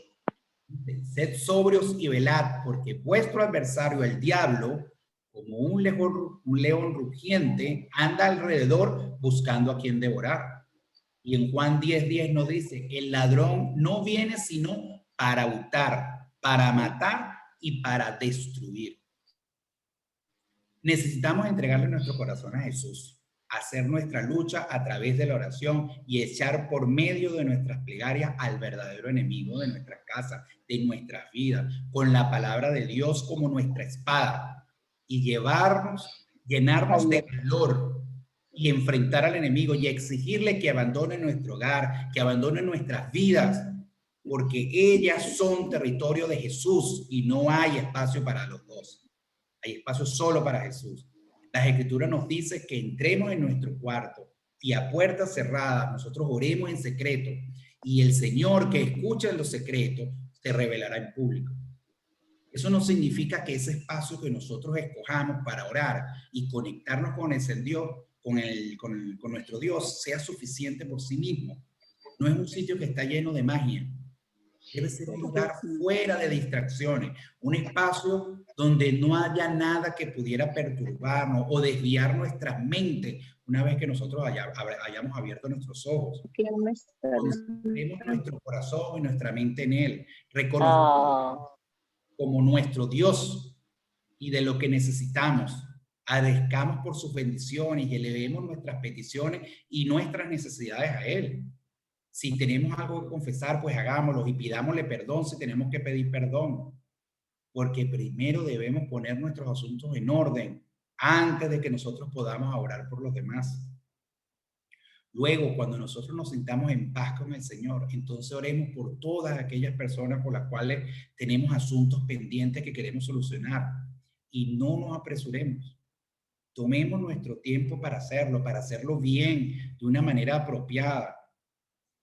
[SPEAKER 1] Sed sobrios y velad, porque vuestro adversario, el diablo, como un león rugiente, anda alrededor buscando a quien devorar. Y en Juan 10:10 nos dice, el ladrón no viene sino para hurtar, para matar y para destruir. Necesitamos entregarle nuestro corazón a Jesús, hacer nuestra lucha a través de la oración y echar por medio de nuestras plegarias al verdadero enemigo de nuestras casas, de nuestras vidas, con la palabra de Dios como nuestra espada y llenarnos de valor y enfrentar al enemigo y exigirle que abandone nuestro hogar, que abandone nuestras vidas, porque ellas son territorio de Jesús y no hay espacio para los dos. Hay espacio solo para Jesús. Las Escrituras nos dice que entremos en nuestro cuarto y a puertas cerradas nosotros oremos en secreto y el Señor que escucha en los secretos se revelará en público. Eso no significa que ese espacio que nosotros escojamos para orar y conectarnos con ese Dios, con nuestro Dios, sea suficiente por sí mismo. No es un sitio que está lleno de magia. Debe ser un lugar fuera de distracciones, un espacio donde no haya nada que pudiera perturbarnos o desviar nuestras mentes una vez que nosotros hayamos abierto nuestros ojos. Concentremos nuestro corazón y nuestra mente en Él, reconozcamos como nuestro Dios y de lo que necesitamos. Agradezcamos por sus bendiciones y elevemos nuestras peticiones y nuestras necesidades a Él. Si tenemos algo que confesar, pues hagámoslo y pidámosle perdón si tenemos que pedir perdón. Porque primero debemos poner nuestros asuntos en orden antes de que nosotros podamos orar por los demás. Luego, cuando nosotros nos sintamos en paz con el Señor, entonces oremos por todas aquellas personas por las cuales tenemos asuntos pendientes que queremos solucionar. Y no nos apresuremos. Tomemos nuestro tiempo para hacerlo bien, de una manera apropiada.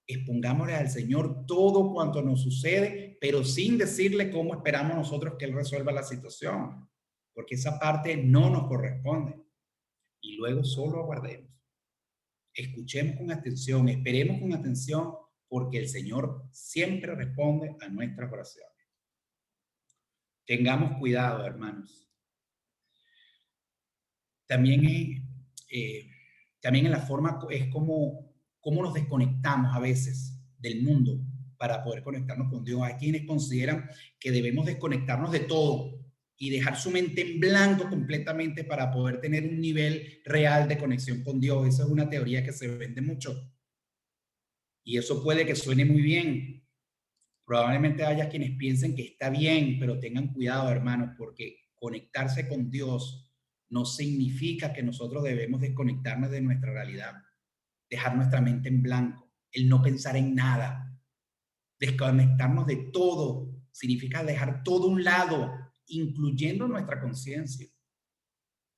[SPEAKER 1] Expongámosle al Señor todo cuanto nos sucede, pero sin decirle cómo esperamos nosotros que Él resuelva la situación, porque esa parte no nos corresponde. Y luego solo aguardemos. Escuchemos con atención, esperemos con atención, porque el Señor siempre responde a nuestras oraciones. Tengamos cuidado, hermanos. También en la forma es como nos desconectamos a veces del mundo para poder conectarnos con Dios. Hay quienes consideran que debemos desconectarnos de todo y dejar su mente en blanco completamente para poder tener un nivel real de conexión con Dios. Esa es una teoría que se vende mucho. Y eso puede que suene muy bien, Probablemente haya quienes piensen que está bien, pero tengan cuidado, hermanos, porque conectarse con Dios no significa que nosotros debemos desconectarnos de nuestra realidad, dejar nuestra mente en blanco, el no pensar en nada, desconectarnos de todo, significa dejar todo a un lado, incluyendo nuestra conciencia.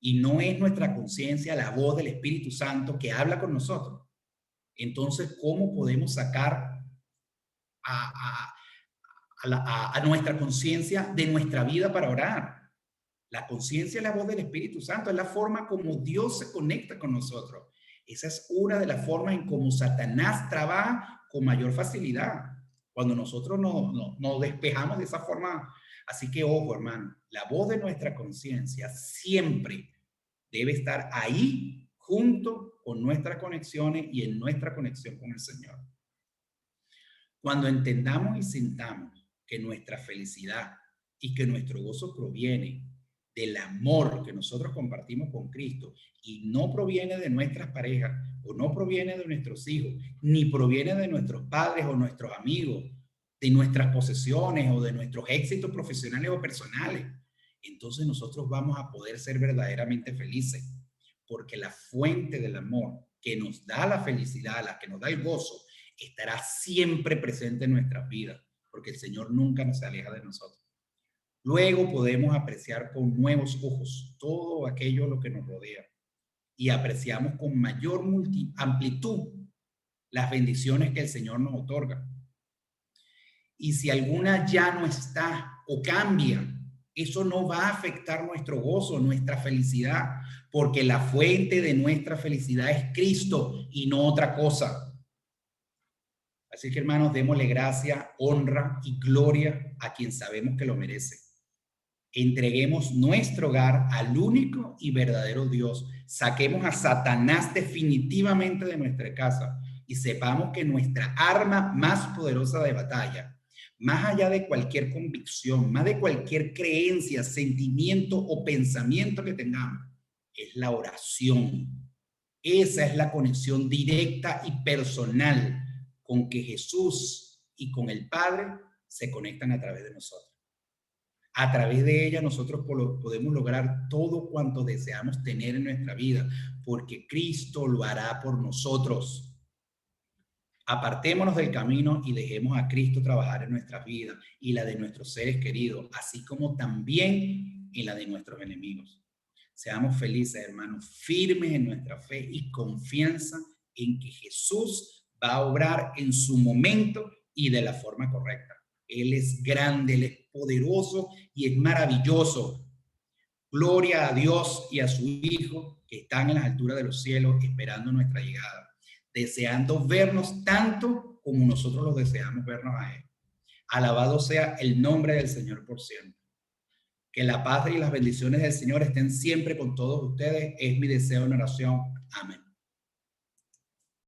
[SPEAKER 1] Y no es nuestra conciencia la voz del Espíritu Santo que habla con nosotros. Entonces, ¿cómo podemos sacar a nuestra conciencia de nuestra vida para orar? La conciencia es la voz del Espíritu Santo, es la forma como Dios se conecta con nosotros. Esa es una de las formas en cómo Satanás trabaja con mayor facilidad, cuando nosotros nos despejamos de esa forma. Así que, ojo, hermano, la voz de nuestra conciencia siempre debe estar ahí junto con nuestras conexiones y en nuestra conexión con el Señor. Cuando entendamos y sintamos que nuestra felicidad y que nuestro gozo proviene del amor que nosotros compartimos con Cristo y no proviene de nuestras parejas o no proviene de nuestros hijos, ni proviene de nuestros padres o nuestros amigos, de nuestras posesiones o de nuestros éxitos profesionales o personales, entonces nosotros vamos a poder ser verdaderamente felices, porque la fuente del amor que nos da la felicidad, la que nos da el gozo, estará siempre presente en nuestras vidas, porque el Señor nunca nos aleja de nosotros. Luego podemos apreciar con nuevos ojos todo aquello lo que nos rodea y apreciamos con mayor amplitud las bendiciones que el Señor nos otorga. Y si alguna ya no está o cambia, eso no va a afectar nuestro gozo, nuestra felicidad, porque la fuente de nuestra felicidad es Cristo y no otra cosa. Así que, hermanos, démosle gracia, honra y gloria a quien sabemos que lo merece. Entreguemos nuestro hogar al único y verdadero Dios. Saquemos a Satanás definitivamente de nuestra casa y sepamos que nuestra arma más poderosa de batalla, más allá de cualquier convicción, más de cualquier creencia, sentimiento o pensamiento que tengamos, es la oración. Esa es la conexión directa y personal con que Jesús y con el Padre se conectan a través de nosotros. A través de ella nosotros podemos lograr todo cuanto deseamos tener en nuestra vida, porque Cristo lo hará por nosotros. Apartémonos del camino y dejemos a Cristo trabajar en nuestras vidas y la de nuestros seres queridos, así como también en la de nuestros enemigos. Seamos felices, hermanos, firmes en nuestra fe y confianza en que Jesús va a obrar en su momento y de la forma correcta. Él es grande, Él es poderoso y es maravilloso. Gloria a Dios y a su Hijo que están en las alturas de los cielos esperando nuestra llegada, deseando vernos tanto como nosotros los deseamos vernos a Él. Alabado sea el nombre del Señor por siempre. Que la paz y las bendiciones del Señor estén siempre con todos ustedes. Es mi deseo en oración. Amén.